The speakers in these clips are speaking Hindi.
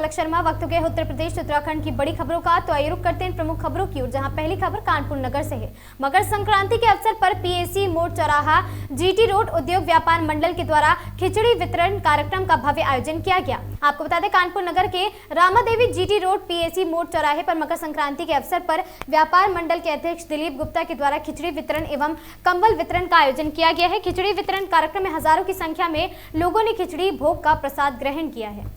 पलक शर्मा वक्त हो गए उत्तर प्रदेश उत्तराखंड की बड़ी खबरों का। तो आइए रुक करते हैं प्रमुख खबरों की ओर, जहां पहली खबर कानपुर नगर से है। मकर संक्रांति के अवसर पर पीएसी मोड़ चौराहा जीटी रोड उद्योग व्यापार मंडल के द्वारा खिचड़ी वितरण कार्यक्रम का भव्य आयोजन किया गया। आपको बता दें, कानपुर नगर के रामादेवी जीटी रोड पीएसी मोड़ चौराहे पर मकर संक्रांति के अवसर पर व्यापार मंडल के अध्यक्ष दिलीप गुप्ता के द्वारा खिचड़ी वितरण एवं कंबल वितरण का आयोजन किया गया है। खिचड़ी वितरण कार्यक्रम में हजारों की संख्या में लोगों ने खिचड़ी भोग का प्रसाद ग्रहण किया है।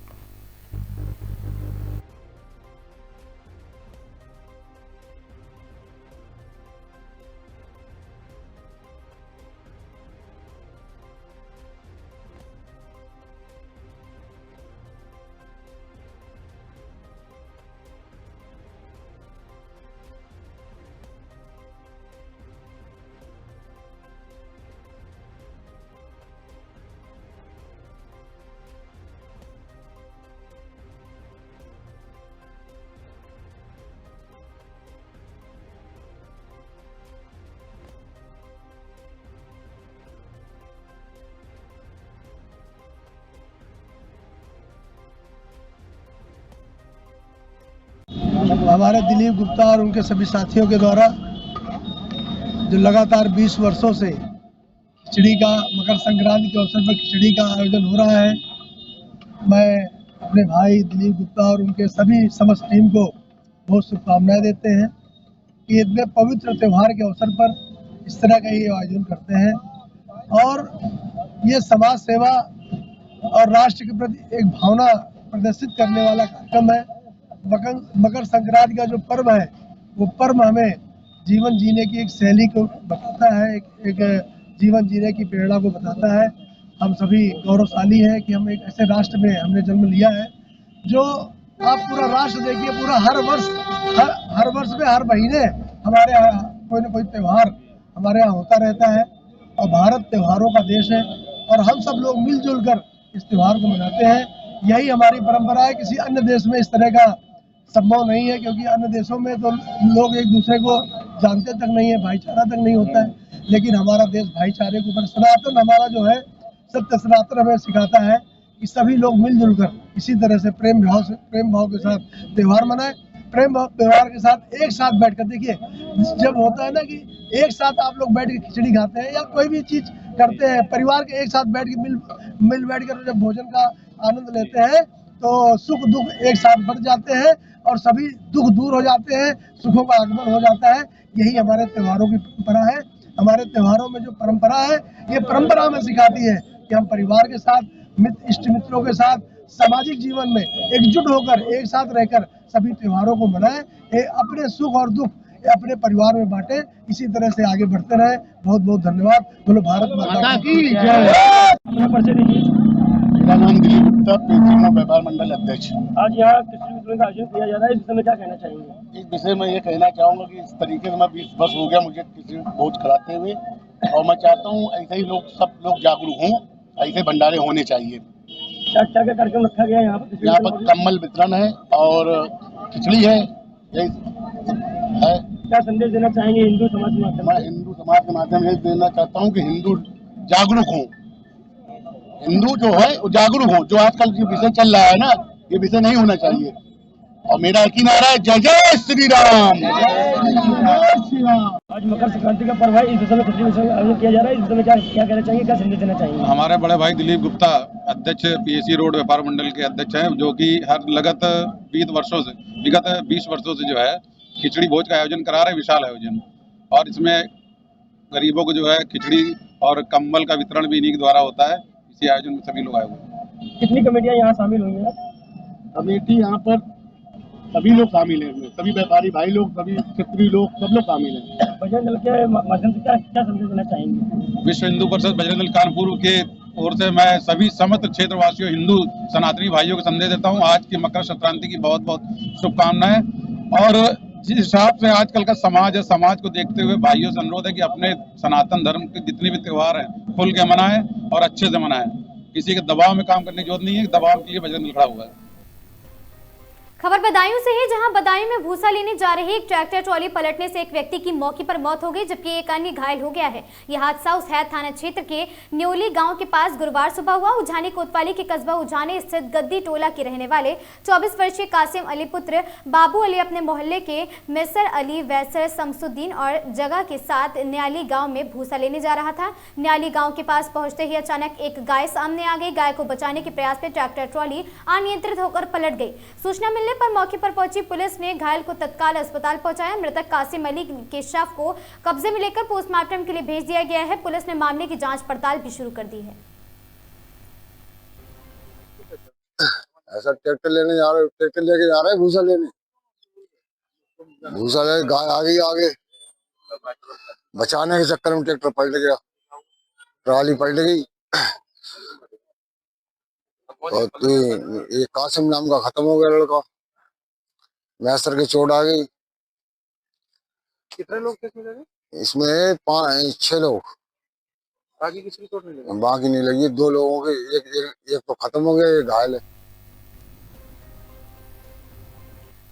हमारे दिलीप गुप्ता और उनके सभी साथियों के द्वारा जो लगातार 20 वर्षों से खिचड़ी का मकर संक्रांति के अवसर पर खिचड़ी का आयोजन हो रहा है, मैं अपने भाई दिलीप गुप्ता और उनके सभी समस्त टीम को बहुत शुभकामनाएं देते हैं कि इतने पवित्र त्यौहार के अवसर पर इस तरह का ये आयोजन करते हैं और ये समाज सेवा और राष्ट्र के प्रति एक भावना प्रदर्शित करने वाला कार्यक्रम है। मकर संक्रांति का जो पर्व है वो पर्व हमें जीवन जीने की एक शैली को बताता है, एक जीवन जीने की प्रेरणा को बताता है। हम सभी गौरवशाली हैं कि हम एक ऐसे राष्ट्र में हमने जन्म लिया है जो आप पूरा राष्ट्र देखिए, पूरा हर वर्ष में हर महीने हमारे यहाँ कोई न कोई त्यौहार हमारे यहाँ होता रहता है और भारत त्योहारों का देश है और हम सब लोग मिलजुल कर इस त्यौहार को मनाते हैं। यही हमारी परंपरा है। किसी अन्य देश में इस तरह का संभव नहीं है, क्योंकि अन्य देशों में तो लोग एक दूसरे को जानते तक नहीं है, भाईचारा तक नहीं होता है। लेकिन हमारा देश भाईचारे के ऊपर सनातन हमारा जो है सत्य सनातन हमें सिखाता है कि सभी लोग मिलजुल कर इसी तरह से प्रेम भाव के साथ त्यौहार मनाएं। प्रेम भाव त्यौहार के साथ एक साथ बैठकर देखिए, जब होता है ना कि एक साथ आप लोग बैठ के खिचड़ी खाते हैं या कोई भी चीज करते हैं, परिवार के एक साथ बैठ के मिल बैठ कर जब भोजन का आनंद लेते हैं तो सुख दुख एक साथ बढ़ जाते हैं और सभी दुख दूर हो जाते हैं, सुखों का आगमन हो जाता है। यही हमारे त्योहारों की परंपरा है। हमारे त्योहारों में जो परंपरा है, ये परंपरा हमें सिखाती है कि हम परिवार के साथ इष्ट मित्रों के साथ सामाजिक जीवन में एकजुट होकर एक साथ रहकर सभी त्योहारों को मनाएं, अपने सुख और दुख अपने परिवार में बांटे, इसी तरह से आगे बढ़ते रहे। बहुत बहुत धन्यवाद। बोलो भारत माता की जय। मेरा नाम दिलीप गुप्ता, पीएसी मोड़ व्यापार मंडल अध्यक्ष। आज यहाँ खिचड़ी वितरण का आयोजन किया जा रहा है, इस विषय में क्या कहना चाहेंगे? इस विषय में ये कहना चाहूँगा कि इस तरीके से मैं 20 वर्ष हो गया मुझे खिचड़ी भोज कराते हुए, और मैं चाहता हूँ ऐसे ही सब लोग जागरूक हों, ऐसे भंडारे होने चाहिए। क्या कार्यक्रम रखा गया है यहाँ पर? यहाँ पर कम्बल वितरण है और खिचड़ी है, यही है। क्या संदेश देना चाहेंगे हिंदू समाज के माध्यम? मैं हिंदू समाज के माध्यम से देना चाहता हूँ कि हिंदू जागरूक हों, हिंदू जो है वो जागरूक हो। जो आजकल जो विषय चल रहा है ना, ये विषय नहीं होना चाहिए। और मेरा एक ही नारा है, जय जय श्री राम। आज मकर संक्रांति का पर्व है, इस विषय में खिचड़ी वितरण आयोजन किया जा रहा है, इस विषय में क्या कहना चाहिए, क्या संदेश देना चाहिए? हमारे बड़े भाई दिलीप गुप्ता अध्यक्ष पीएसी रोड व्यापार मंडल के अध्यक्ष हैं, जो कि हर विगत 20 वर्षों से जो है खिचड़ी भोज का आयोजन करा रहे, विशाल आयोजन। और इसमें गरीबों को जो है खिचड़ी और कंबल का वितरण भी इन्हीं के द्वारा होता है। इसी आयोजन में सभी लोग आए हुए हैं। कितनी कमेटियां यहाँ शामिल हुई हैं? कमेटी यहाँ पर सभी लोग शामिल हैं, सभी व्यापारी भाई लोग, सभी क्षेत्रीय लोग, सब लोग शामिल हैं। बजरंग दल के माध्यम से क्या संदेश देना चाहेंगे? विश्व हिंदू परिषद बजरंग दल कानपुर के ओर से मैं सभी समस्त क्षेत्रवासियों हिंदू सनातनी भाइयों को संदेश देता हूँ आज की मकर संक्रांति की बहुत बहुत शुभकामनाएं। और जिस हिसाब से आजकल का समाज है, समाज को देखते हुए भाइयों से अनुरोध है कि अपने सनातन धर्म के जितने भी त्योहार हैं खुल के मनाएं और अच्छे से मनाएं। किसी के दबाव में काम करने की जरूरत नहीं है, दबाव के लिए बजरंग दल खड़ा हुआ है। खबर बदायूं से है, जहां बदायूं में भूसा लेने जा रही एक ट्रैक्टर ट्रॉली पलटने से एक व्यक्ति की मौके पर मौत हो गई, जबकि एक अन्य घायल हो गया है। यह हादसा उसहैद थाना क्षेत्र के न्योली गांव के पास गुरुवार सुबह हुआ। उजानी कोतवाली के कस्बा उजानी स्थित गद्दी टोला के रहने वाले 24 वर्षीय कासिम अली पुत्र बाबू अली अपने मोहल्ले के मिसर अली वैसर शमसुद्दीन और जगह के साथ न्याली गाँव में भूसा लेने जा रहा था। न्याली गाँव के पास पहुंचते ही अचानक एक गाय सामने आ गई। गाय को बचाने के प्रयास में ट्रैक्टर ट्रॉली अनियंत्रित होकर पलट गई। सूचना मिलने पर मौके पर पहुंची पुलिस ने घायल को तत्काल अस्पताल पहुंचाया। मृतक कासिम अली के शव को कब्जे में लेकर पोस्टमार्टम के लिए भेज दिया गया है। पुलिस ने मामले की जांच पड़ताल भी शुरू कर दी है। ऐसा ट्रैक्टर लेने जा रहे, ट्रैक्टर लेके जा रहे हैं भूसा लेने, भूसा ले गाय आ गई आगे, बचाने के चक्कर में ट्रैक्टर पलट गया, ट्राली पलट गई और ये कासिम नाम का खत्म हो गया लड़का, मैसर के चोट आ गई। कितने लोग थे इसमें? इसमें 5-6 लोग, बाकी किसी की चोट नहीं लगी? बाकी नहीं लगी। 2 लोगों के एक तो खत्म हो गया, एक घायल है।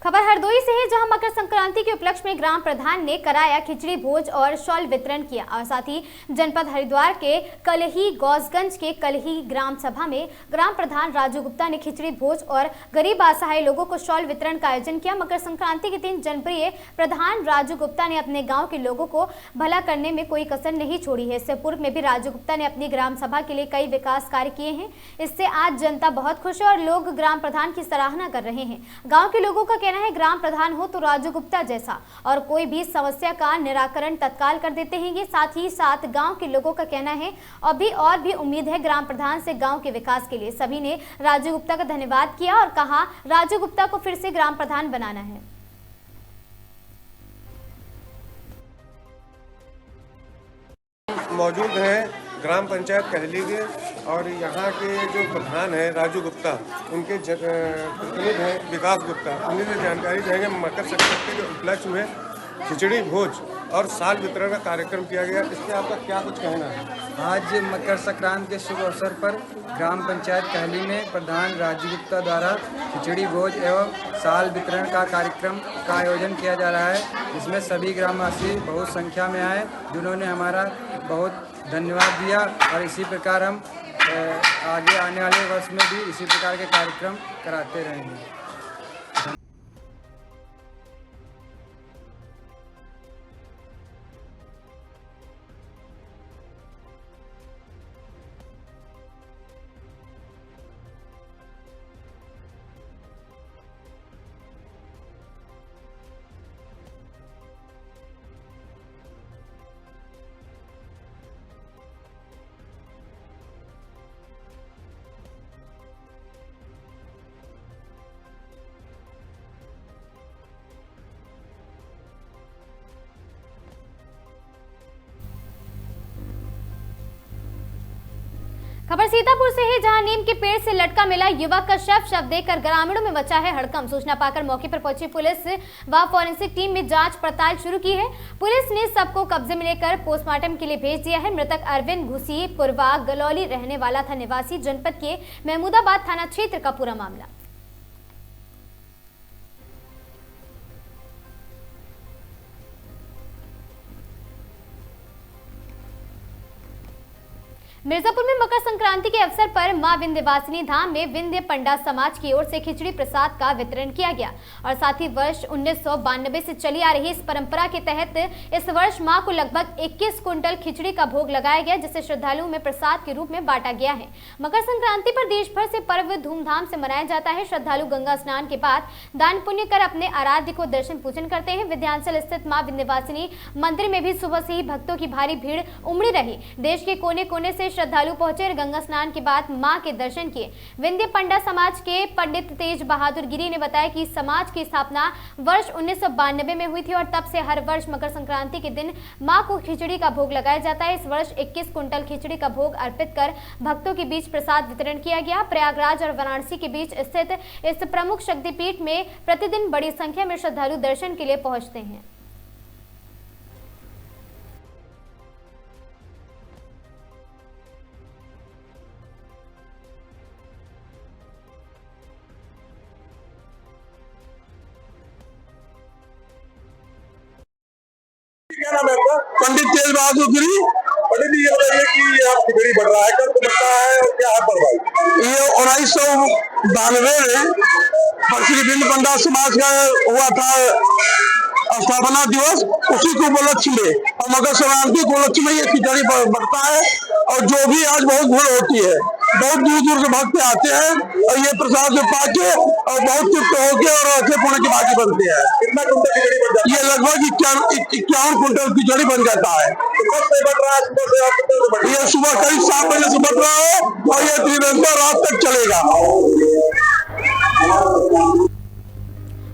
खबर हरदोई से है, जहां मकर संक्रांति के उपलक्ष्य में ग्राम प्रधान ने कराया खिचड़ी भोज और शॉल वितरण किया। और साथ ही जनपद हरिद्वार के कलही गौसगंज के कलही ग्राम सभा में ग्राम प्रधान राजू गुप्ता ने खिचड़ी भोज और गरीब असहाय लोगों को शॉल वितरण का आयोजन किया। मकर संक्रांति के दिन जनप्रिय प्रधान राजू गुप्ता ने अपने गाँव के लोगों को भला करने में कोई कसर नहीं छोड़ी है। इससे पूर्व में भी राजू गुप्ता ने अपनी ग्राम सभा के लिए कई विकास कार्य किए हैं। इससे आज जनता बहुत खुश है और लोग ग्राम प्रधान की सराहना कर रहे हैं। गाँव के लोगों का कहना है ग्राम प्रधान हो तो राजू गुप्ता जैसा, और कोई भी समस्या का निराकरण तत्काल कर देते हैं। ये साथ ही साथ गांव के लोगों का कहना है और भी उम्मीद है ग्राम प्रधान से गांव के विकास के लिए। सभी ने राजू गुप्ता का धन्यवाद किया और कहा राजू गुप्ता को फिर से ग्राम प्रधान बनाना है। मौजूद हैं ग्राम पंचायत कहली के, और यहाँ के जो प्रधान हैं राजू गुप्ता, उनके प्रतिनिधि हैं विकास गुप्ता। उन्हीं से जानकारी देंगे। मकर संक्रांति के उपलक्ष्य में खिचड़ी भोज और साल वितरण का कार्यक्रम किया गया। इसमें आपका क्या कुछ कहना है? आज मकर संक्रांति के शुभ अवसर पर ग्राम पंचायत कहली में प्रधान राजू गुप्ता द्वारा खिचड़ी भोज एवं साल वितरण का कार्यक्रम का आयोजन किया जा रहा है, जिसमें सभी ग्रामवासी बहुत संख्या में आए, जिन्होंने हमारा बहुत धन्यवाद दिया। और इसी प्रकार हम आगे आने वाले वर्ष में भी इसी प्रकार के कार्यक्रम कराते रहेंगे। खबर सीतापुर से है, जहां नीम के पेड़ से लटका मिला युवक का शव देखकर ग्रामीणों में मचा है हड़कंप। सूचना पाकर मौके पर पहुंची पुलिस व फॉरेंसिक टीम में जांच पड़ताल शुरू की है। पुलिस ने सबको कब्जे में लेकर पोस्टमार्टम के लिए भेज दिया है। मृतक अरविंद घुसी पुरवा गलौली रहने वाला था, निवासी जनपद के महमूदाबाद थाना क्षेत्र का पूरा मामला। मिर्जापुर में मकर संक्रांति के अवसर पर मां विंध्यवासिनी धाम में विंध्य पंडा समाज की ओर से खिचड़ी प्रसाद का वितरण किया गया। और साथ ही वर्ष 1992 से चली आ रही इस परंपरा के तहत इस वर्ष मां को लगभग 21 कुंटल खिचड़ी का भोग लगाया गया, जिसे श्रद्धालुओं में प्रसाद के रूप में बांटा गया है। मकर संक्रांति पर देश भर से पर्व धूमधाम से मनाया जाता है। श्रद्धालु गंगा स्नान के बाद दान पुण्य कर अपने आराध्य को दर्शन पूजन करते हैं। विंध्याचल स्थित मां विंध्यवासिनी मंदिर में भी सुबह से ही भक्तों की भारी भीड़ उमड़ी रही। देश के कोने कोने से श्रद्धालु पहुंचे और गंगा स्नान के बाद मां के दर्शन किए। विंध्य पंडा समाज के पंडित तेज बहादुर गिरी ने बताया कि समाज की स्थापना वर्ष 1992 में हुई थी और तब से हर वर्ष मकर संक्रांति के दिन मां को खिचड़ी का भोग लगाया जाता है। इस वर्ष 21 कुंटल खिचड़ी का भोग अर्पित कर भक्तों के बीच प्रसाद वितरण किया गया। प्रयागराज और वाराणसी के बीच स्थित इस प्रमुख शक्तिपीठ में प्रतिदिन बड़ी संख्या में श्रद्धालु दर्शन के लिए पहुंचते हैं। क्या नाम है आपका? पंडित तेज बहादुर गिरी। पंडित जी ये बताइए कि यहाँ खिचड़ी बढ़ रहा है, कब बढ़ता है और क्या है पर्व? ये 1992 में श्री भिंड पंडा समाज का हुआ था स्थापना दिवस, उसी को उपलक्ष्य में और मकर संक्रांति को उपलक्ष्य में ये खिचड़ी बढ़ता है। और जो भी आज बहुत भीड़ होती है, बहुत दूर दूर से भक्त आते हैं और ये प्रसाद पाके और बहुत तृप्त होके और अच्छे पुण्य की भागी बनते हैं। कितना कुंटल खिचड़ी बन जाता है? ये लगभग 51 कुंटल खिचड़ी बन जाता है। कब से बढ़ रहा है? ये सुबह करीब 7 बजे से बढ़ रहा है और ये त्रिवेंद्र रात तक चलेगा।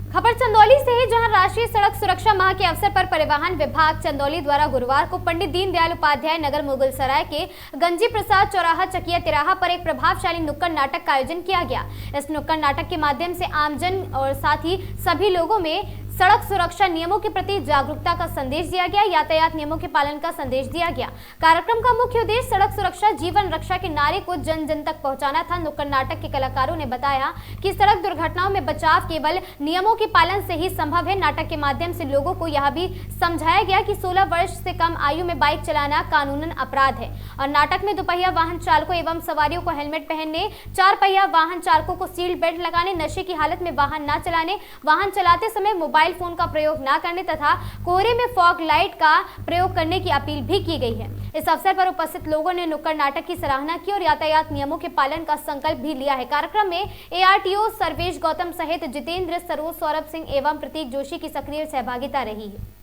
खबर चंदौली से है, जहां राष्ट्रीय सड़क सुरक्षा माह के अवसर पर परिवहन विभाग चंदौली द्वारा गुरुवार को पंडित दीनदयाल उपाध्याय नगर मुगलसराय के गंजी प्रसाद चौराहा चकिया तिराहा पर एक प्रभावशाली नुक्कड़ नाटक का आयोजन किया गया। इस नुक्कड़ नाटक के माध्यम से आमजन और साथ ही सभी लोगों में सड़क सुरक्षा नियमों के प्रति जागरूकता का संदेश दिया गया, यातायात नियमों के पालन का संदेश दिया गया। कार्यक्रम का मुख्य उद्देश्य सड़क सुरक्षा जीवन रक्षा के नारे को जन जन तक पहुंचाना था। नुक्कड़ नाटक के कलाकारों ने बताया कि सड़क दुर्घटनाओं में बचाव केवल नियमों के पालन से ही संभव है। नाटक के माध्यम से लोगों को यह भी समझाया गया कि 16 वर्ष से कम आयु में बाइक चलाना कानूनन अपराध है। और नाटक में दुपहिया वाहन चालकों एवं सवारियों को हेलमेट पहनने, 4 पहिया वाहन चालकों को सीट बेल्ट लगाने, नशे की हालत में वाहन न चलाने, वाहन चलाते समय मोबाइल फोन का प्रयोग न करने तथा कोहरे में फॉग लाइट का प्रयोग करने की अपील भी की गई है। इस अवसर पर उपस्थित लोगों ने नुक्कड़ नाटक की सराहना की और यातायात नियमों के पालन का संकल्प भी लिया है। कार्यक्रम में ARTO सर्वेश गौतम सहित जितेंद्र, सरोज, सौरभ सिंह एवं प्रतीक जोशी की सक्रिय सहभागिता रही है।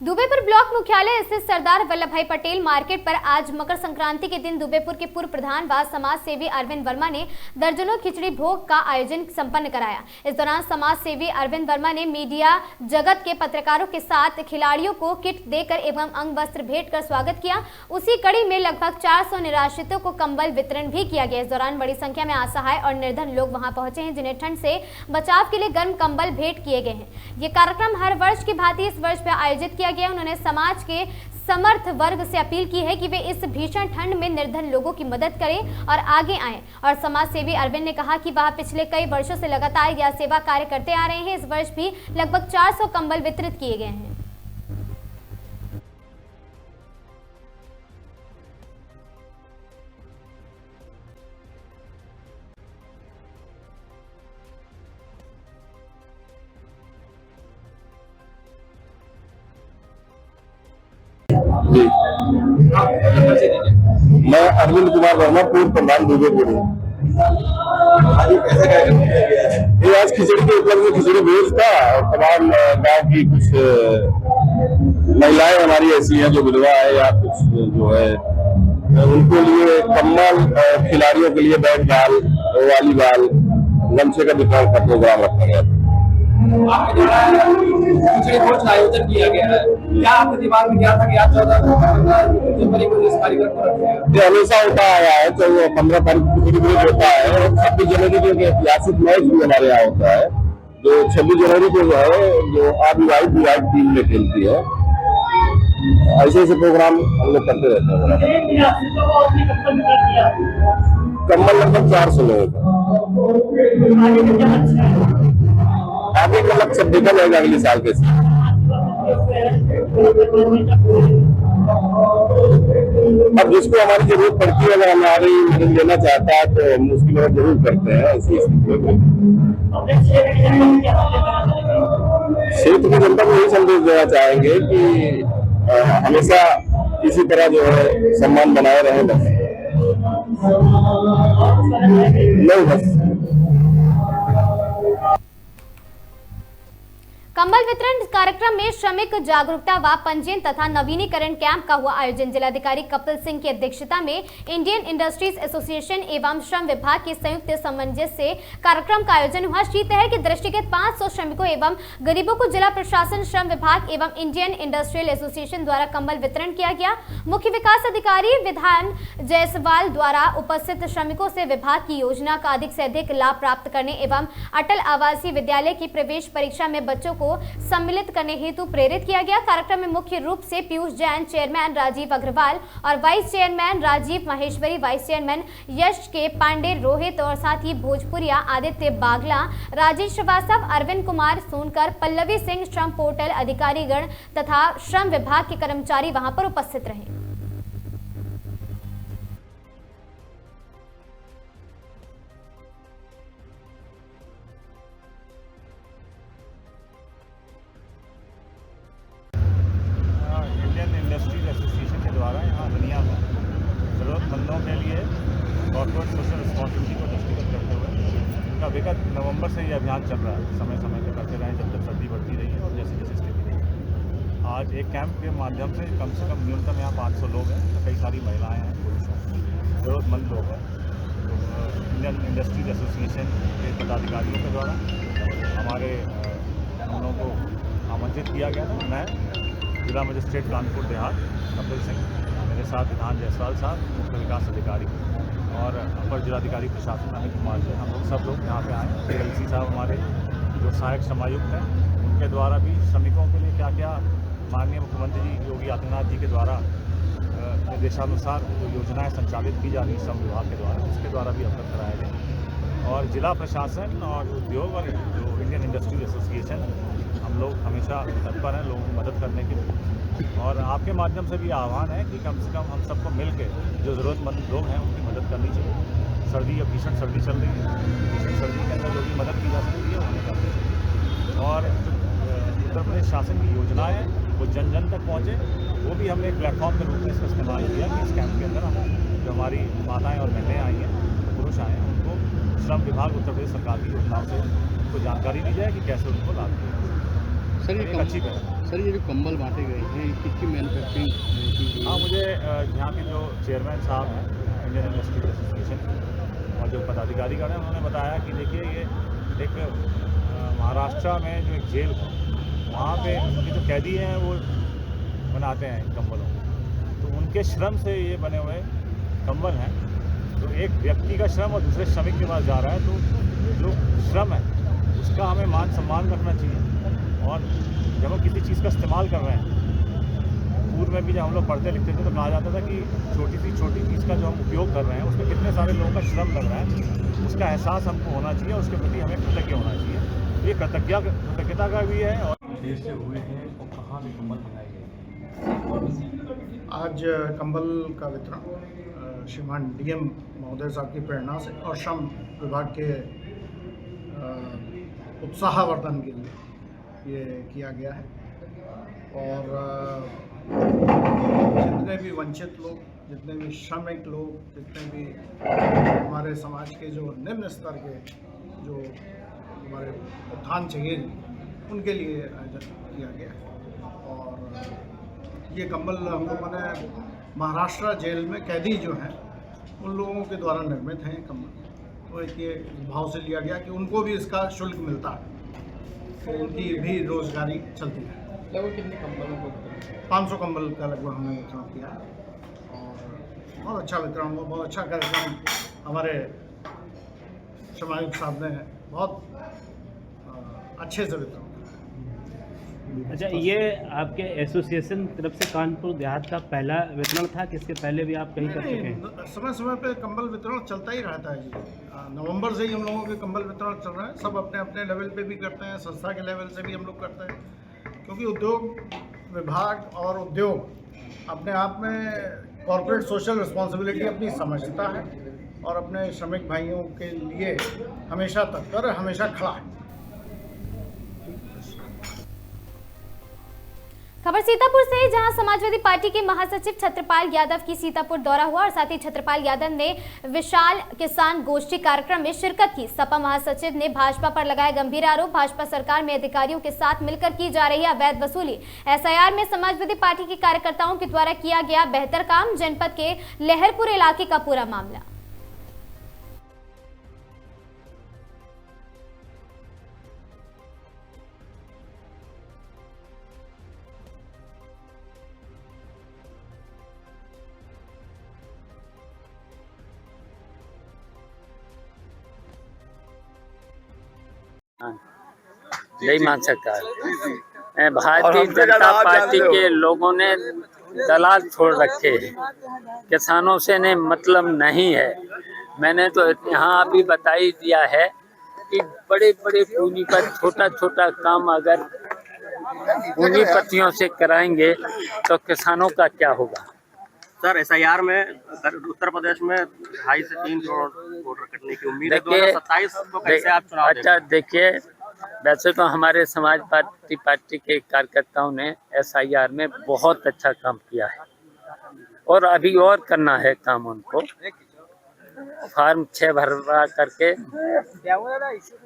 दुबेपुर ब्लॉक मुख्यालय स्थित सरदार वल्लभ भाई पटेल मार्केट पर आज मकर संक्रांति के दिन दुबेपुर के पूर्व प्रधान व समाज सेवी अरविंद वर्मा ने दर्जनों खिचड़ी भोग का आयोजन संपन्न कराया। इस दौरान समाज सेवी अरविंद वर्मा ने मीडिया जगत के पत्रकारों के साथ खिलाड़ियों को किट देकर एवं अंग वस्त्र भेंट कर स्वागत किया। उसी कड़ी में लगभग 400 निराश्रितों को कंबल वितरण भी किया गया। इस दौरान बड़ी संख्या में असहाय और निर्धन लोग वहां पहुंचे हैं, जिन्हें ठंड से बचाव के लिए गर्म कंबल भेंट किए गए हैं। ये कार्यक्रम हर वर्ष की भांति इस वर्ष भी आयोजित किया गया। उन्होंने समाज के समर्थ वर्ग से अपील की है कि वे इस भीषण ठंड में निर्धन लोगों की मदद करें और आगे आएं। और समाज सेवी अरविंद ने कहा कि वह पिछले कई वर्षों से लगातार यह सेवा कार्य करते आ रहे हैं। इस वर्ष भी लगभग 400 कंबल वितरित किए गए हैं। मैं अरविंद कुमार वर्मा, पूर्व प्रधान दुबेपुर। ये आज खिचड़ी के उपलक्ष्य में खिचड़ी भोज था और तमाम गांव की कुछ महिलाएं हमारी ऐसी हैं जो विधवा है या कुछ जो है उनको लिए कम्बल, खिलाड़ियों के लिए बैट बॉल, वॉलीबॉल, गमछे का वितरण का प्रोग्राम रखा गया। खिचड़ी भोज का आयोजन किया गया है, क्या आपके दिमाग में क्या था कि आज 14 इस कार्यक्रम को रखें? ये हमेशा होता आया है, तो 15 तारीख को खिचड़ी भोज होता है और 26 जनवरी को एक ऐतिहासिक मैच भी हमारे यहाँ होता है जो 26 जनवरी को जो है जो अविवाहित टीम में खेलती है। ऐसे ऐसे प्रोग्राम हम लोग करते रहते हैं। कम्बल लगभग 400 लोगों का। आगे का लक्ष्य देखा जाएगा अगले साल के साथ। अब जिसको हमारी जरूरत पड़ती है, अगर हमारी मदद लेना चाहता है तो हम उसकी मदद जरूर करते हैं। ऐसी क्षेत्र की जनता को यही संदेश देना चाहेंगे कि हमेशा इसी तरह जो है सम्मान बनाए रहे। बस नहीं, बस कंबल वितरण कार्यक्रम में श्रमिक जागरूकता व पंजीयन तथा नवीनीकरण कैंप का हुआ आयोजन। जिलाधिकारी कपिल सिंह की अध्यक्षता में इंडियन इंडस्ट्रीज एसोसिएशन एवं श्रम विभाग के संयुक्त सामंजस्य से कार्यक्रम का आयोजन हुआ। श्री तहर के दृष्टिगत 500 श्रमिकों एवं गरीबों को जिला प्रशासन, श्रम विभाग एवं इंडियन इंडस्ट्रियल एसोसिएशन द्वारा कंबल वितरण किया गया। मुख्य विकास अधिकारी विधान जायसवाल द्वारा उपस्थित श्रमिकों से विभाग की योजना का अधिक से अधिक लाभ प्राप्त करने एवं अटल आवासीय विद्यालय की प्रवेश परीक्षा में बच्चों को को सम्मिलित करने हेतु प्रेरित किया गया। कार्यक्रम में मुख्य रूप से पीयूष जैन, चेयरमैन राजीव अग्रवाल और vice chairman Rajiv Maheshwari, vice chairman Yash K Pandey, Rohit और साथ ही भोजपुरिया, आदित्य बागला, राजेश श्रीवास्तव, अरविंद कुमार सोनकर, पल्लवी सिंह, श्रम पोर्टल अधिकारीगण तथा श्रम विभाग के कर्मचारी वहां पर उपस्थित रहे। इंडियन इंडस्ट्रीज एसोसिएशन के द्वारा यहाँ दुनिया में ज़रूरतमंदों के लिए कॉर्पोरेट सोशल रिस्पॉन्सिबिलिटी को दृष्टिगत करते हुए उनका विगत नवंबर से ये अभियान चल रहा है। समय समय पर करते रहे जब तक सर्दी बढ़ती रही है और जैसे जैसे स्थिति रही। आज एक कैंप के माध्यम से कम न्यूनतम यहाँ 500 लोग हैं, कई सारी महिलाएँ हैं, पुरुष हैं, ज़रूरतमंद लोग हैं। तो इंडियन इंडस्ट्रीज एसोसिएशन के पदाधिकारियों के द्वारा हमारे हम लोगों को आमंत्रित किया गया था। मैं जिला मजिस्ट्रेट कानपुर देहात कपिल सिंह, मेरे साथ विधान जायसवाल साहब, मुख्य विकास अधिकारी और अपर जिलाधिकारी प्रशासन अमित कुमार जी, हम लोग सब लोग यहाँ पे आए। एलसी साहब हमारे जो सहायक समायुक्त हैं, उनके द्वारा भी श्रमिकों के लिए क्या क्या माननीय मुख्यमंत्री जी योगी आदित्यनाथ जी के द्वारा निर्देशानुसार जो योजनाएँ संचालित की जा रही श्रम विभाग के द्वारा, उसके द्वारा भी अवगत कराया गया। और जिला प्रशासन और उद्योग और जो इंडियन इंडस्ट्रीज एसोसिएशन, हम लोग हमेशा तत्पर हैं लोगों की मदद करने के लिए। और आपके माध्यम से भी आह्वान है कि कम से कम हम सबको मिल के जो ज़रूरतमंद लोग हैं उनकी मदद करनी चाहिए। सर्दी या भीषण सर्दी चल रही है, भीषण सर्दी के अंदर लोगों की मदद की जा सकती है, उन्हें करनी चाहिए। और उत्तर प्रदेश शासन की योजनाएँ हैं वो जन जन तक पहुँचे, वो भी हमने एक प्लेटफॉर्म के रूप में इसका इस्तेमाल किया कि इस कैंप के अंदर हम जो हमारी माताएँ और बहनें आई हैं, पुरुष आए हैं, उनको श्रम विभाग उत्तर प्रदेश सरकार की योजनाओं से उनको जानकारी दी जाए कि कैसे उनको लाभ दिया। सर ये अच्छी पहल। सर ये जो कंबल बांटे गए हैं किसकी मैन्युफैक्चरिंग? हाँ, मुझे यहाँ के जो चेयरमैन साहब हैं इंडियन इंडस्ट्रीज एसोसिएशन और जो पदाधिकारीगण हैं उन्होंने बताया कि देखिए ये एक महाराष्ट्र में जो एक जेल है वहाँ पे उनके जो कैदी हैं वो बनाते हैं कंबलों, तो उनके श्रम से ये बने हुए कंबल हैं। तो एक व्यक्ति का श्रम और दूसरे श्रमिक के पास जा रहा है, तो जो श्रम है उसका हमें मान सम्मान रखना चाहिए। और जब हम किसी चीज़ का इस्तेमाल कर रहे हैं, पूर्व में भी जब हम लोग पढ़ते लिखते थे तो कहा जाता था कि छोटी चीज़ का जो हम उपयोग कर रहे हैं उसमें कितने सारे लोगों का श्रम लग रहा है, उसका एहसास हमको होना चाहिए, उसके प्रति हमें कृतज्ञ होना चाहिए। ये कृतज्ञता का भी है। और देश से हुए हैं और कहाँ भी कंबल बनाए गए। आज कंबल का वितरण श्रीमान डीएम महोदय साहब की प्रेरणा से और श्रम विभाग के उत्साहवर्धन के लिए ये किया गया है। और जितने भी वंचित लोग, जितने भी श्रमिक लोग, जितने भी हमारे समाज के जो निम्न स्तर के जो हमारे उत्थान चाहिए, उनके लिए आयोजन किया गया है। और ये कंबल हम लोगों ने महाराष्ट्र जेल में कैदी जो हैं उन लोगों के द्वारा निर्मित हैं कंबल, तो एक ये भाव से लिया गया कि उनको भी इसका शुल्क मिलता है, तो उनकी भी रोजगारी चलती है। लगभग कितने कंबलों को? 500 कंबल का लगभग हमने वितरण किया है और बहुत अच्छा वितरण हुआ, बहुत अच्छा कार्यक्रम हमारे समायुक्त साहब ने बहुत अच्छे से वितरण। अच्छा, ये आपके एसोसिएशन तरफ से कानपुर देहात का पहला वितरण था कि इसके पहले भी आप कहीं कर चुके हैं? समय समय पे कंबल वितरण चलता ही रहता है जी। नवंबर से ही हम लोगों के कंबल वितरण चल रहा है। सब अपने अपने लेवल पे भी करते हैं, संस्था के लेवल से भी हम लोग करते हैं, क्योंकि उद्योग विभाग और उद्योग अपने आप में कॉर्पोरेट सोशल रिस्पॉन्सिबिलिटी अपनी समझता है और अपने श्रमिक भाइयों के लिए हमेशा तत्पर, हमेशा खड़ा है। खबर सीतापुर से, जहां समाजवादी पार्टी के महासचिव छत्रपाल यादव की सीतापुर दौरा हुआ और साथ ही छत्रपाल यादव ने विशाल किसान गोष्ठी कार्यक्रम में शिरकत की। सपा महासचिव ने भाजपा पर लगाए गंभीर आरोप। भाजपा सरकार में अधिकारियों के साथ मिलकर की जा रही है अवैध वसूली। एसआईआर में समाजवादी पार्टी के कार्यकर्ताओं के द्वारा किया गया बेहतर काम। जनपद के लहरपुर इलाके का पूरा मामला। बेईमान सरकार। भारतीय जनता पार्टी के लोगों ने दलाल छोड़ रखे हैं, किसानों से ने मतलब नहीं है। मैंने तो यहाँ अभी बता ही दिया है कि बड़े बड़े पूंजीपति छोटा छोटा काम अगर पूंजीपतियों से कराएंगे तो किसानों का क्या होगा। सर SIR में उत्तर प्रदेश में 2.5 से 3 करोड़ वोटर कटने की उम्मीद है। 2027 को कैसे आप चुनाव अच्छा देखिए, वैसे तो हमारे समाजवादी पार्टी के कार्यकर्ताओं ने SIR में बहुत अच्छा काम किया है और अभी और करना है काम उनको। फॉर्म 6 भरवा करके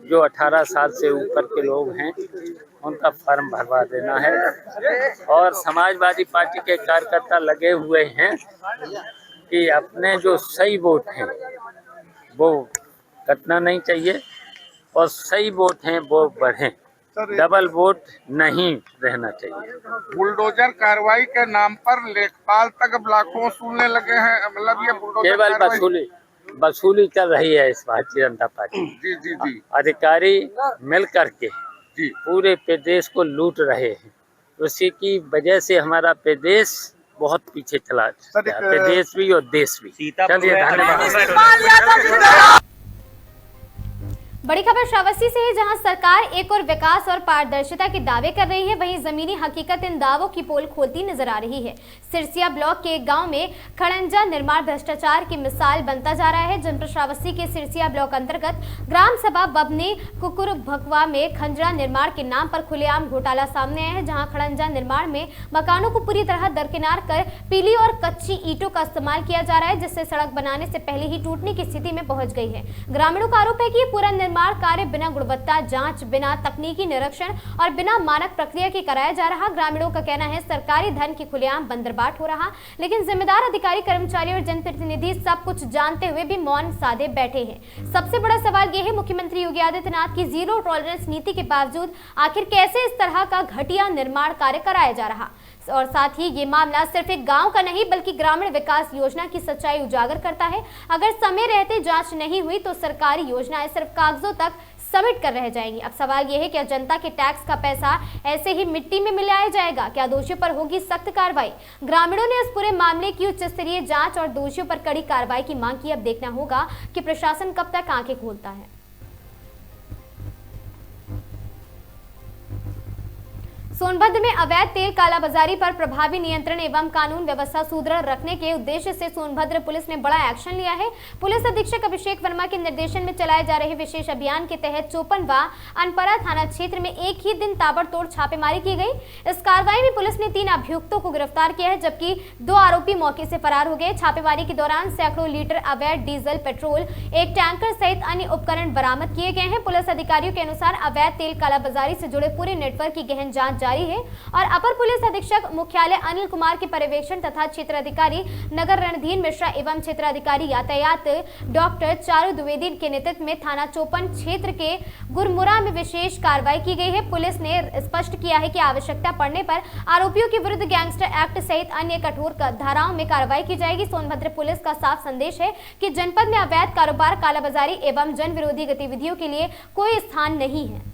जो 18 साल से ऊपर के लोग हैं उनका फॉर्म भरवा देना है। और समाजवादी पार्टी के कार्यकर्ता लगे हुए हैं कि अपने जो सही वोट हैं वो कटना नहीं चाहिए और सही वोट हैं वो बढ़ें, डबल वोट नहीं रहना चाहिए। बुलडोजर कार्रवाई के नाम पर लेखपाल तक ब्लॉकों वसूलने लगे हैं, मतलब ये बुलडोजर केवल वसूली चल रही है इस भारतीय जनता पार्टी। जी। अधिकारी मिल करके पूरे प्रदेश को लूट रहे हैं, उसी की वजह से हमारा प्रदेश बहुत पीछे चला गया, प्रदेश भी और देश भी। चलिए धन्यवाद। बड़ी खबर श्रावस्ती से है, जहां सरकार एक और विकास और पारदर्शिता के दावे कर रही है, वहीं जमीनी हकीकत इन दावों की पोल खोलती नजर आ रही है। सिरसिया ब्लॉक के एक गांव में खड़ंजा निर्माण भ्रष्टाचार की मिसाल बनता जा रहा है। जनपद श्रावस्ती के सिरसिया ब्लॉक अंतर्गत ग्राम सभा बबनी कुकुर भकवा में खंजरा निर्माण के नाम पर खुलेआम घोटाला सामने आया है, जहाँ खड़ंजा निर्माण में मकानों को पूरी तरह दरकिनार कर पीली और कच्ची ईंटों का इस्तेमाल किया जा रहा है, जिससे सड़क बनाने से पहले ही टूटने की स्थिति में पहुंच गई है। ग्रामीणों का आरोप है कि पूरा निर्माण कार्य बिना गुणवत्ता जांच, बिना तकनीकी निरीक्षण और बिना मानक प्रक्रिया के कराया जा रहा। ग्रामीणों का कहना है सरकारी धन की खुलेआम बंदरबाट हो रहा, लेकिन जिम्मेदार अधिकारी, कर्मचारी और जनप्रतिनिधि सब कुछ जानते हुए भी मौन साधे बैठे हैं। सबसे बड़ा सवाल यह है, मुख्यमंत्री योगी आदित्यनाथ की जीरो टॉलरेंस नीति के बावजूद आखिर कैसे इस तरह का घटिया निर्माण कार्य कराया जा रहा। और साथ ही ये मामला सिर्फ एक गांव का नहीं बल्कि ग्रामीण विकास योजना की सच्चाई उजागर करता है। अगर समय रहते जांच नहीं हुई तो सरकारी योजनाएं सिर्फ कागजों तक सबमिट कर रह जाएंगी। अब सवाल यह है कि जनता के टैक्स का पैसा ऐसे ही मिट्टी में मिलाया जाएगा, क्या दोषियों पर होगी सख्त कार्रवाई। ग्रामीणों ने इस पूरे मामले की उच्च स्तरीय जांच और दोषियों पर कड़ी कार्रवाई की मांग की। अब देखना होगा कि प्रशासन कब तक आंखें खोलता है। सोनभद्र में अवैध तेल कालाबाजारी पर प्रभावी नियंत्रण एवं कानून व्यवस्था सुदृढ़ रखने के उद्देश्य से सोनभद्र पुलिस ने बड़ा एक्शन लिया है। पुलिस अधीक्षक अभिषेक वर्मा के निर्देशन में चलाए जा रहे विशेष अभियान के तहत चोपन व अनपरा थाना क्षेत्र में एक ही दिन ताबड़तोड़ छापेमारी की गई। इस कार्रवाई में पुलिस ने 3 अभियुक्तों को गिरफ्तार किया है, जबकि 2 आरोपी मौके से फरार हो गए। छापेमारी के दौरान सैकड़ों लीटर अवैध डीजल, पेट्रोल, एक टैंकर सहित अन्य उपकरण बरामद किए गए हैं। पुलिस अधिकारियों के अनुसार अवैध तेल कालाबाजारी से जुड़े पूरे नेटवर्क की गहन जांच जारी है और अपर पुलिस अधीक्षक मुख्यालय अनिल कुमार के पर्यवेक्षण तथा क्षेत्राधिकारी नगर रणधीर मिश्रा एवं क्षेत्राधिकारी यातायात डॉक्टर चारू द्विवेदी के नेतृत्व में थाना चोपन क्षेत्र के गुरमुरा में विशेष कार्रवाई की गई है। पुलिस ने स्पष्ट किया है कि आवश्यकता पड़ने पर आरोपियों के विरुद्ध गैंगस्टर एक्ट सहित अन्य कठोर धाराओं में कार्रवाई की जाएगी। सोनभद्र पुलिस का साफ संदेश है कि जनपद में अवैध कारोबार, कालाबाजारी एवं जन विरोधी गतिविधियों के लिए कोई स्थान नहीं है।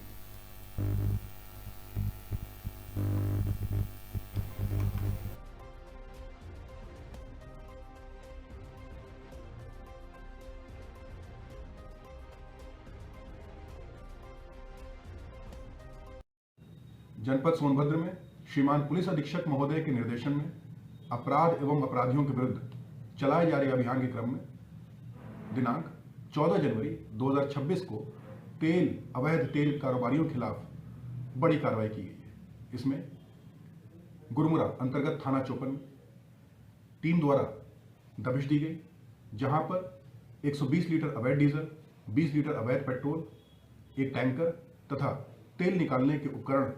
जनपद सोनभद्र में श्रीमान पुलिस अधीक्षक महोदय के निर्देशन में अपराध एवं अपराधियों के विरुद्ध चलाए जा रहे अभियान के क्रम में दिनांक 14 जनवरी 2026 को अवैध तेल कारोबारियों के खिलाफ बड़ी कार्रवाई की गई है। इसमें गुरमुरा अंतर्गत थाना चोपन में टीम द्वारा दबिश दी गई, जहां पर 120 लीटर अवैध डीजल, 20 लीटर अवैध पेट्रोल, एक टैंकर तथा तेल निकालने के उपकरण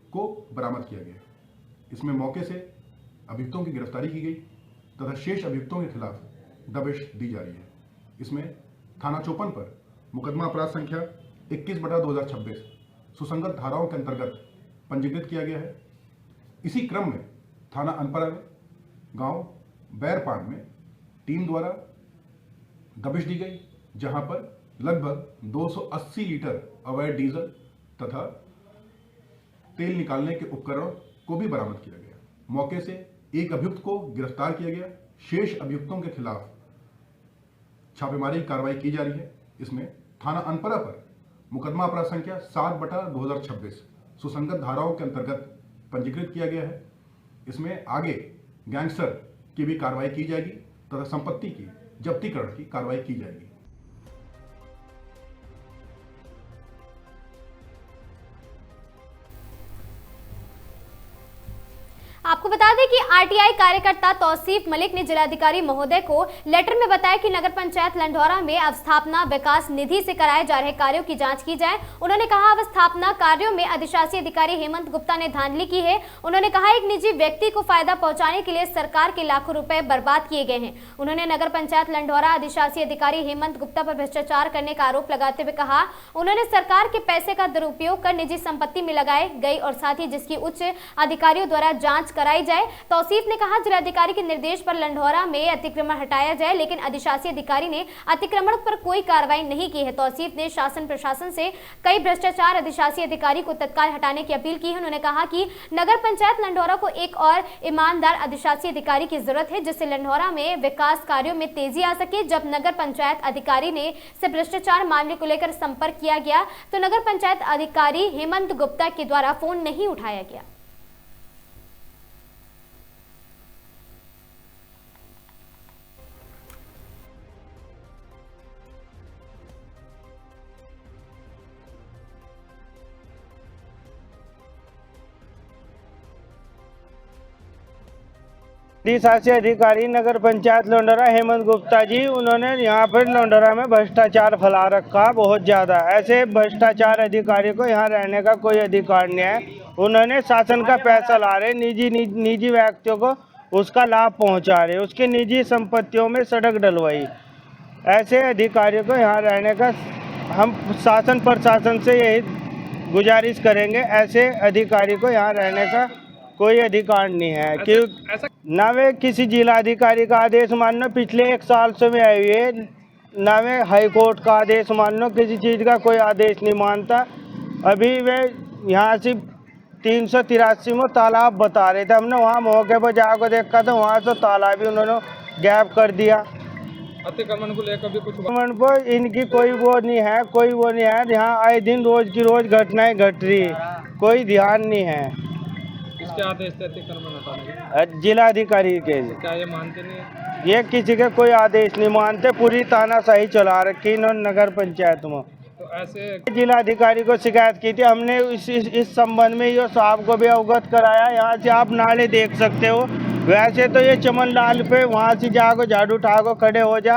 को बरामद किया गया। इसमें मौके से अभियुक्तों की गिरफ्तारी की गई तथा शेष अभियुक्तों के खिलाफ दबिश दी जा रही है। इसमें थाना चोपन पर मुकदमा अपराध संख्या 21/2026 सुसंगत धाराओं के अंतर्गत पंजीकृत किया गया है। इसी क्रम में थाना अनपरा में गांव बैरपान में टीम द्वारा दबिश दी गई, जहां पर लगभग 280 लीटर अवैध डीजल तथा तेल निकालने के उपकरण को भी बरामद किया गया। मौके से एक अभियुक्त को गिरफ्तार किया गया। शेष अभियुक्तों के खिलाफ छापेमारी कार्रवाई की जा रही है। इसमें थाना अनपरा पर मुकदमा अपराध संख्या 7/2026 सुसंगत धाराओं के अंतर्गत पंजीकृत किया गया है। इसमें आगे गैंगस्टर की भी कार्रवाई की जाएगी तथा संपत्ति की जब्तीकरण की कार्रवाई की जाएगी। आपको बता दें कि आरटीआई कार्यकर्ता तौसीफ मलिक ने जिलाधिकारी महोदय को लेटर में बताया कि नगर पंचायत लंढौरा में अवस्थापना विकास निधि से कराए जा रहे कार्यों की जांच की जाए। उन्होंने कहा अवस्थापना कार्यों में अधिशासी अधिकारी हेमंत गुप्ता ने धांधली की है। उन्होंने कहा एक निजी व्यक्ति को फायदा पहुंचाने के लिए सरकार के लाखों रुपए बर्बाद किए गए हैं। उन्होंने नगर पंचायत लंढौरा अधिशासी अधिकारी हेमंत गुप्ता पर भ्रष्टाचार करने का आरोप लगाते हुए कहा उन्होंने सरकार के पैसे का दुरुपयोग कर निजी संपत्ति में लगाए गई और साथ ही जिसकी उच्च अधिकारियों द्वारा जांच कराई जाए। तौसीफ ने कहा जिलाधिकारी के निर्देश पर लंढौरा में अतिक्रमण हटाया जाए, लेकिन अधिशासी अधिकारी ने अतिक्रमण पर कोई कार्रवाई नहीं की है। तौसीफ ने शासन प्रशासन से कई भ्रष्टाचार अधिशासी अधिकारी को तत्काल हटाने की अपील की है। उन्होंने कहा कि नगर पंचायत लंढौरा को एक और ईमानदार अधिशासी अधिकारी की जरूरत है जिससे लंढौरा में विकास कार्यों में तेजी आ सके। जब नगर पंचायत अधिकारी ने से भ्रष्टाचार मामले को लेकर संपर्क किया गया तो नगर पंचायत अधिकारी हेमंत गुप्ता के द्वारा फोन नहीं उठाया गया। अधिशासी अधिकारी नगर पंचायत लंढौरा हेमंत गुप्ता जी, उन्होंने यहाँ पर लंढौरा में भ्रष्टाचार फैला रखा बहुत ज़्यादा। ऐसे भ्रष्टाचार अधिकारी को यहाँ रहने का कोई अधिकार नहीं है। उन्होंने शासन का पैसा ला रहे निजी व्यक्तियों को उसका लाभ पहुँचा रहे, उसके निजी संपत्तियों में सड़क डलवाई। ऐसे अधिकारियों को यहाँ रहने का हम शासन प्रशासन से यही गुजारिश करेंगे, ऐसे अधिकारी को यहाँ रहने का कोई अधिकार नहीं है कि ना वे किसी जिलाधिकारी का आदेश मानो पिछले 1 साल से में आए हुए, ना वे हाई कोर्ट का आदेश मानो, किसी चीज़ का कोई आदेश नहीं मानता। अभी वे यहाँ से 383 में तालाब बता रहे थे, हमने वहाँ मौके पर जाकर देखा था, वहाँ से तालाब भी उन्होंने गैप कर दिया। अतिक्रमण को लेकर भी कुछ अतिक्रमण पर इनकी कोई वो नहीं है, कोई वो नहीं है। यहाँ आए दिन रोज की रोज घटनाएं घट रही है, कोई ध्यान नहीं है। किसके आदेश थे अतिक्रमण हटाने? जिलाधिकारी के। क्या ये मानते नहीं है? ये किसी के कोई आदेश नहीं मानते, पूरी तानाशाही चला रखी इन्होंने नगर पंचायत में। तो ऐसे जिलाधिकारी को शिकायत की थी हमने, इस संबंध में ये साहब को भी अवगत कराया। यहाँ से आप नाले देख सकते हो, वैसे तो ये चमन लाल पे वहाँ से जाकर झाड़ू उठा को खड़े हो जा,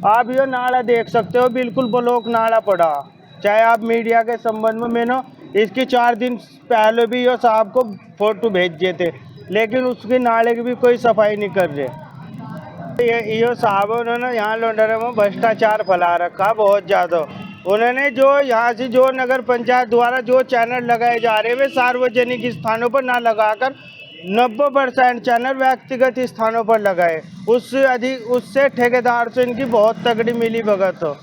आप ये नाला देख सकते हो, बिल्कुल ब्लॉक नाला पड़ा। चाहे आप मीडिया के संबंध में मैंने इसकी 4 दिन पहले भी ये साहब को फोटो भेजे थे, लेकिन उसके नाले की भी कोई सफाई नहीं कर रहे। ये साहब उन्होंने यहाँ लंढौरा में भ्रष्टाचार फैला रखा बहुत ज़्यादा। उन्होंने जो यहाँ से जो नगर पंचायत द्वारा जो चैनल लगाए जा रहे हैं वे सार्वजनिक स्थानों पर ना लगाकर 90% चैनल व्यक्तिगत स्थानों पर लगाए। उससे ठेकेदार से इनकी बहुत तगड़ी मिली भगत हो।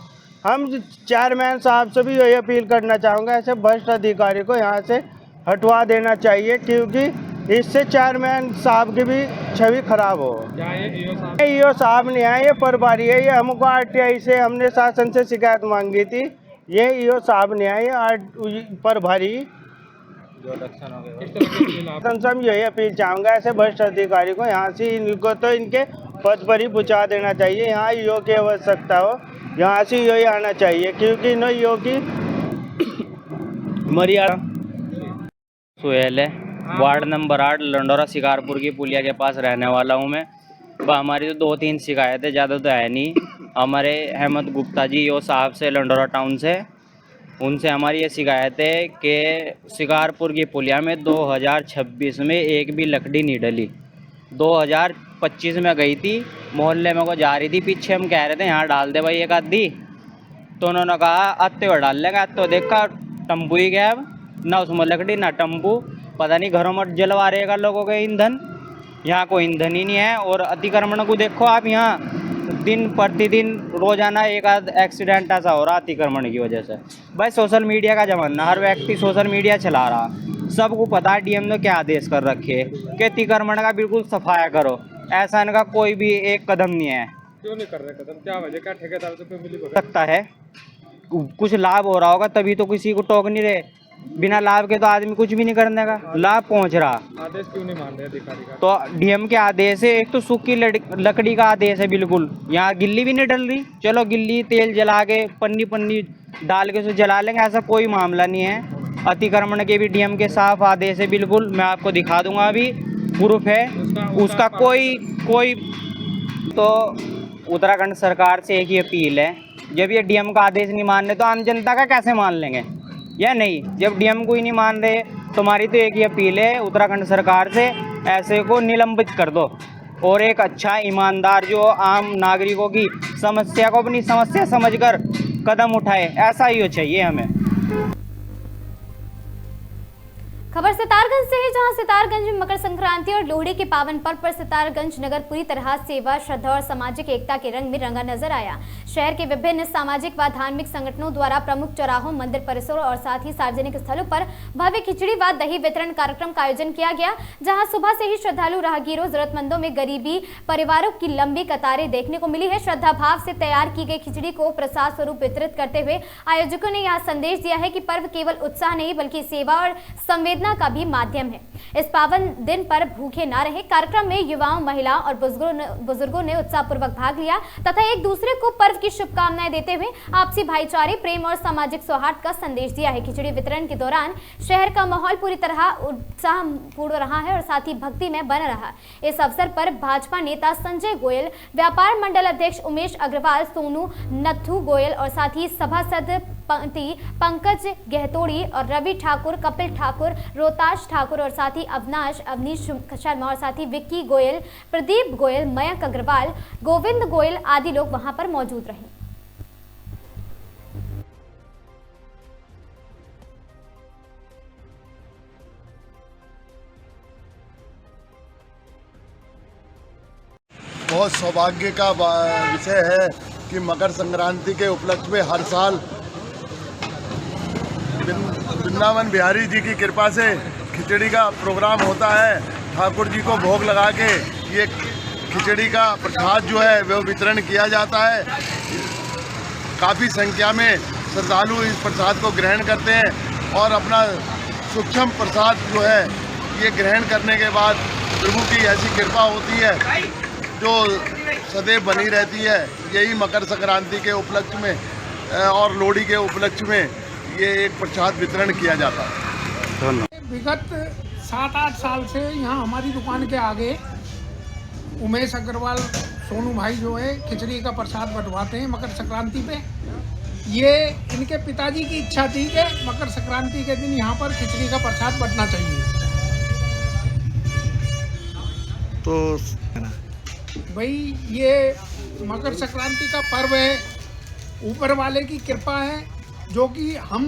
हम चेयरमैन साहब से भी यही अपील करना चाहूँगा, ऐसे भ्रष्ट अधिकारी को यहाँ से हटवा देना चाहिए, क्योंकि इससे चेयरमैन साहब की भी छवि खराब हो। ईओ साहब नहीं है, ये प्रभारी है। ये हमको आरटीआई से हमने शासन से शिकायत मांगी थी, ये ईओ साहब नहीं है, ये प्रभारी। हम यही अपील चाहूँगा, ऐसे भ्रष्ट अधिकारी को यहाँ से इनको तो इनके पद पर ही पहुँचा देना चाहिए। यहाँ ईओ की आवश्यकता हो, यहाँ से यही आना चाहिए, क्योंकि नो ईओ की मर्यादा। सुहेल है, वार्ड नंबर 8 लंढौरा शिकारपुर की पुलिया के पास रहने वाला हूँ मैं। हमारी तो 2-3 शिकायतें, ज़्यादा तो है नहीं। हमारे हेमंत गुप्ता जी यो साहब से लंढौरा टाउन से, उनसे हमारी ये शिकायत है कि शिकारपुर की पुलिया में 2026 में एक भी लकड़ी नहीं डली। 2025 में गई थी, मोहल्ले में को जा रही थी, पीछे हम कह रहे थे यहाँ डाल दे भाई एक आधी, तो उन्होंने कहा आते हुए डाल लेंगे। तो देखा टम्पू ही गया, ना उसमें लकड़ी ना टम्पू, पता नहीं घरों में जलवा रहेगा लोगों के ईंधन, यहाँ कोई ईंधन ही नहीं है। और अतिक्रमण को देखो आप, यहाँ दिन प्रतिदिन रोजाना एक आध एक्सीडेंट ऐसा हो रहा अतिक्रमण की वजह से। भाई सोशल मीडिया का जमाना, हर व्यक्ति सोशल मीडिया चला रहा, सबको पता है डीएम ने क्या आदेश कर रखे है कि अतिक्रमण का बिल्कुल सफाया करो। ऐसा इनका कोई भी एक कदम नहीं है। क्यों नहीं कर रहे कदम? क्या वजह? क्या ठेकेदार से मिली भगत? लगता है कुछ लाभ हो रहा होगा तभी तो किसी को टोक नहीं रहे। बिना लाभ के तो आदमी कुछ भी नहीं करने का। लाभ पहुंच रहा, आदेश क्यों नहीं मान रहे अधिकारी का? तो डीएम के आदेश है। एक तो सूखी लकड़ी का आदेश है, बिल्कुल यहाँ गिल्ली भी नहीं डल रही। चलो गिल्ली तेल जला के पन्नी पन्नी डाल के उसे जला लेंगे, ऐसा कोई मामला नहीं है। अतिक्रमण के भी डीएम के साफ आदेश है, बिल्कुल मैं आपको दिखा दूंगा, अभी प्रूफ है उसका। कोई तो उत्तराखंड सरकार से एक ही अपील है, जब ये डीएम का आदेश नहीं मान रहे तो आम जनता का कैसे मान लेंगे या नहीं? जब डीएम को ही नहीं मान रहे तो हमारी तो एक ही अपील है उत्तराखंड सरकार से, ऐसे को निलंबित कर दो और एक अच्छा ईमानदार जो आम नागरिकों की समस्या को अपनी समस्या समझकर कदम उठाए, ऐसा ही हो चाहिए हमें। खबर सितारगंज से है, जहां सितारगंज में मकर संक्रांति और लोहड़ी के पावन पर्व पर सितारगंज नगर पूरी तरह सेवा, श्रद्धा और सामाजिक एकता के रंग में रंगा नजर आया। शहर के विभिन्न सामाजिक व धार्मिक संगठनों द्वारा प्रमुख चौराहों, मंदिर परिसरों और साथ ही सार्वजनिक स्थलों पर भव्य खिचड़ी व दही वितरण कार्यक्रम का आयोजन किया गया, जहाँ सुबह से ही श्रद्धालु, राहगीरों, जरूरतमंदों में गरीबी परिवारों की लंबी कतारें देखने को मिली है। श्रद्धा भाव से तैयार की गई खिचड़ी को प्रसाद स्वरूप वितरित करते हुए आयोजकों ने यह संदेश दिया है कि पर्व केवल उत्साह नहीं बल्कि सेवा और संवेदना का भी माध्यम है। इस पावन दिन पर भूखे ना रहे। कार्यक्रम में युवाओं, महिलाओं और बुजुर्गों ने उत्साहपूर्वक भाग लिया तथा एक दूसरे को पर्व की शुभकामनाएं देते हुए आपसी भाईचारे, प्रेम और सामाजिक सौहार्द का संदेश दिया है। खिचड़ी वितरण के दौरान शहर का माहौल पूरी तरह उत्साहपूर्ण रहा है और साथ ही भक्ति में बना रहा। इस अवसर पर भाजपा नेता संजय गोयल, व्यापार मंडल अध्यक्ष उमेश अग्रवाल, सोनू नथु गोयल और साथ ही सभासद पंकज गहतोड़ी और रवि ठाकुर, कपिल ठाकुर, रोहताश ठाकुर और साथ ही अवनीश शर्मा और साथ ही विक्की गोयल, प्रदीप गोयल, मयंक अग्रवाल, गोविंद गोयल आदि लोग वहां पर मौजूद रहे। बहुत सौभाग्य का विषय है कि मकर संक्रांति के उपलक्ष्य में हर साल वृंदावन बिहारी जी की कृपा से खिचड़ी का प्रोग्राम होता है। ठाकुर जी को भोग लगा के ये खिचड़ी का प्रसाद जो है वो वितरण किया जाता है। काफ़ी संख्या में श्रद्धालु इस प्रसाद को ग्रहण करते हैं और अपना सूक्ष्म प्रसाद जो है ये ग्रहण करने के बाद प्रभु की ऐसी कृपा होती है जो सदैव बनी रहती है। यही मकर संक्रांति के उपलक्ष्य में और लोहड़ी के उपलक्ष्य में ये एक प्रसाद वितरण किया जाता है। विगत 7-8 साल से यहाँ हमारी दुकान के आगे उमेश अग्रवाल, सोनू भाई जो है खिचड़ी का प्रसाद बंटवाते हैं मकर संक्रांति पे। ये इनके पिताजी की इच्छा थी कि मकर संक्रांति के दिन यहाँ पर खिचड़ी का प्रसाद बंटना चाहिए। तो भाई ये मकर संक्रांति का पर्व है, ऊपर वाले की कृपा है जो कि हम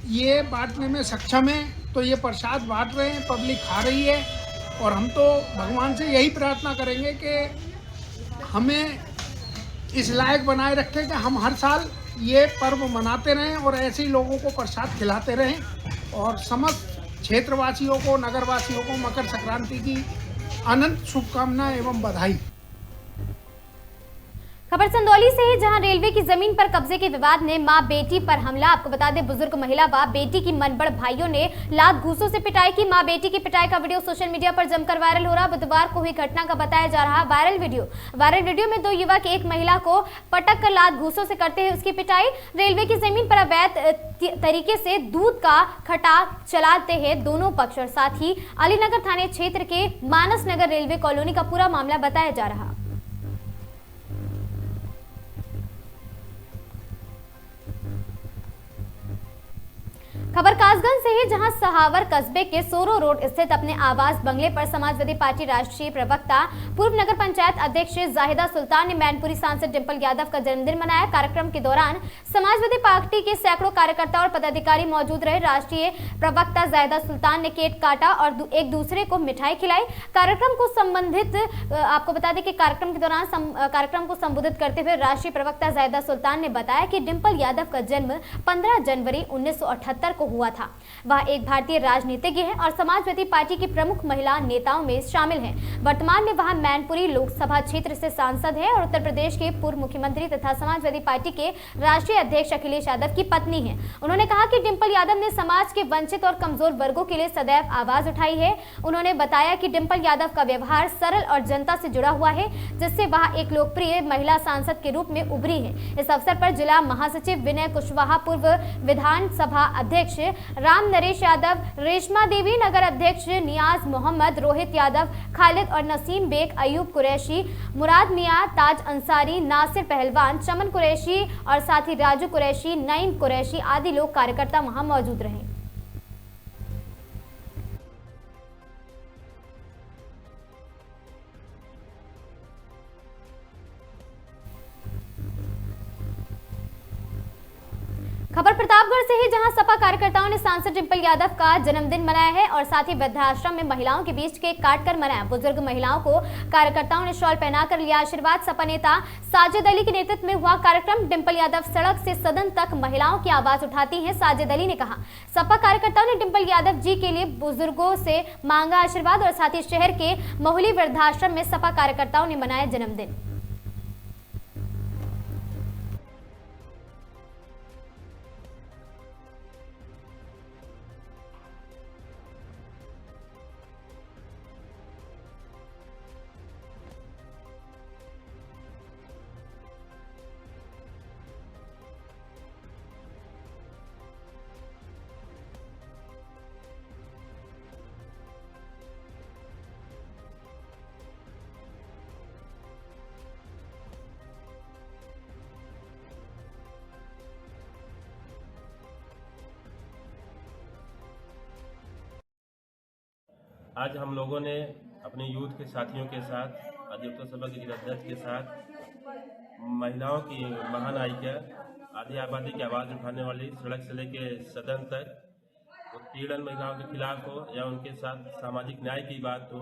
ये बांटने में सक्षम हैं, तो ये प्रसाद बांट रहे हैं, पब्लिक खा रही है और हम तो भगवान से यही प्रार्थना करेंगे कि हमें इस लायक बनाए रखें कि हम हर साल ये पर्व मनाते रहें और ऐसे ही लोगों को प्रसाद खिलाते रहें। और समस्त क्षेत्रवासियों को, नगरवासियों को मकर संक्रांति की अनंत शुभकामनाएं एवं बधाई। खबर चंदौली से है, जहां रेलवे की जमीन पर कब्जे के विवाद ने मां बेटी पर हमला। आपको बता दें, बुजुर्ग महिला व बेटी की मनबड़ भाइयों ने लात घूसों से पिटाई की। मां बेटी की पिटाई का वीडियो सोशल मीडिया पर जमकर वायरल हो रहा। बुधवार को हुई घटना का बताया जा रहा वायरल वीडियो में 2 युवक एक महिला को पटक कर लात घूसों से करते हैं उसकी पिटाई। रेलवे की जमीन पर अवैध तरीके से दूध का खटाक चलाते हैं दोनों पक्ष और साथ ही अलीनगर थाने क्षेत्र के मानस नगर रेलवे कॉलोनी का पूरा मामला बताया जा रहा। खबर कासगंज से है, जहां सहावर कस्बे के सोरो रोड स्थित अपने आवास बंगले पर समाजवादी पार्टी राष्ट्रीय प्रवक्ता पूर्व नगर पंचायत अध्यक्ष जाहिदा सुल्तान ने मैनपुरी सांसद डिंपल यादव का जन्मदिन मनाया। कार्यक्रम के दौरान समाजवादी पार्टी के सैकड़ों कार्यकर्ता और पदाधिकारी मौजूद रहे। राष्ट्रीय प्रवक्ता जाहिदा सुल्तान ने केक काटा और एक दूसरे को मिठाई खिलाई। आपको बता दें कि कार्यक्रम के दौरान कार्यक्रम को संबोधित करते हुए राष्ट्रीय प्रवक्ता जाहिदा सुल्तान ने बताया कि डिंपल यादव का जन्म 15 जनवरी 1978 को हुआ था। था। वह एक भारतीय राजनीतिज्ञ है और समाजवादी पार्टी की प्रमुख महिला नेताओं में शामिल हैं। वर्तमान में वह मैनपुरी लोकसभा क्षेत्र से सांसद है और उत्तर प्रदेश के पूर्व मुख्यमंत्री तथा समाजवादी पार्टी के राष्ट्रीय अध्यक्ष अखिलेश यादव की पत्नी है। उन्होंने कहा कि डिंपल यादव ने समाज के वंचित और कमजोर वर्गों के लिए सदैव आवाज उठाई है। उन्होंने बताया कि डिंपल यादव का व्यवहार सरल और जनता से जुड़ा हुआ है, जिससे वह एक लोकप्रिय महिला सांसद के रूप में उभरी है। इस अवसर पर जिला महासचिव विनय कुशवाहा, पूर्व विधानसभा अध्यक्ष राम नरेश यादव, रेशमा देवी, नगर अध्यक्ष नियाज मोहम्मद, रोहित यादव, खालिद और नसीम बेग, अयूब कुरैशी, मुराद मियां, ताज अंसारी, नासिर पहलवान, चमन कुरैशी और साथ ही राजू कुरैशी, नईम कुरैशी आदि लोग कार्यकर्ता वहां मौजूद रहे। खबर प्रतापगढ़ से है, जहां सपा कार्यकर्ताओं ने सांसद डिंपल यादव का जन्मदिन मनाया है और साथ ही वृद्धाश्रम में महिलाओं के बीच केक काटकर मनाया। बुजुर्ग महिलाओं को कार्यकर्ताओं ने शॉल पहनाकर लिया आशीर्वाद। सपा नेता साजिद अली के नेतृत्व में हुआ कार्यक्रम। डिंपल यादव सड़क से सदन तक महिलाओं की आवाज उठाती हैं। साजिद अली ने कहा, सपा कार्यकर्ताओं ने डिंपल यादव जी के लिए बुजुर्गों से मांगा आशीर्वाद और साथ ही शहर के मोहली वृद्धाश्रम में सपा कार्यकर्ताओं ने मनाया जन्मदिन। आज हम लोगों ने अपने यूथ के साथियों के साथ, अधिवक्ता सभा के अध्यक्ष के साथ महिलाओं की महान आइका, आधी आबादी की आवाज़ उठाने वाली, सड़क से लेके सदन तक उत्पीड़न महिलाओं के खिलाफ हो या उनके साथ सामाजिक न्याय की बात हो,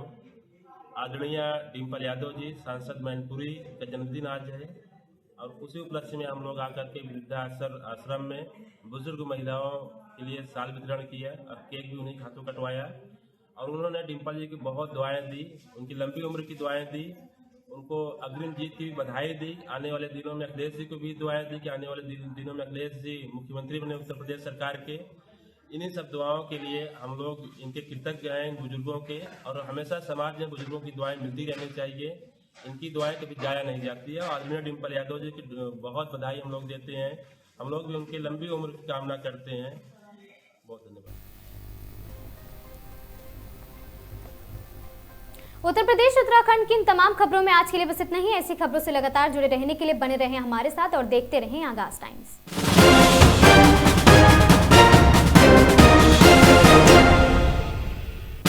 आदरणीय डिंपल यादव जी सांसद मैनपुरी का जन्मदिन आज है और उसी उपलक्ष्य में हम लोग आकर के वृद्धाश्रम में बुजुर्ग महिलाओं के लिए साल वितरण किया और केक भी उन्हीं हाथों कटवाया। और उन्होंने डिंपल जी की बहुत दुआएं दी, उनकी लंबी उम्र की दुआएं दी, उनको अग्रिम जीत की भी बधाई दी। आने वाले दिनों में अखिलेश जी को भी दुआएं दी कि आने वाले दिनों में अखिलेश जी मुख्यमंत्री बने उत्तर प्रदेश सरकार के। इन्हीं सब दुआओं के लिए हम लोग इनके कृतज्ञ हैं, इन बुजुर्गों के, और हमेशा समाज में बुजुर्गों की दुआएं मिलती रहनी चाहिए। इनकी दुआएं कभी जाया नहीं जाती है। और आदरणीय डिंपल यादव जी की बहुत बधाई हम लोग देते हैं। हम लोग भी उनकी लंबी उम्र की कामना करते हैं। बहुत धन्यवाद। उत्तर प्रदेश उत्तराखंड की इन तमाम खबरों में आज के लिए बस इतना ही। ऐसी खबरों से लगातार जुड़े रहने के लिए बने रहें हमारे साथ और देखते रहें आगाज टाइम्स।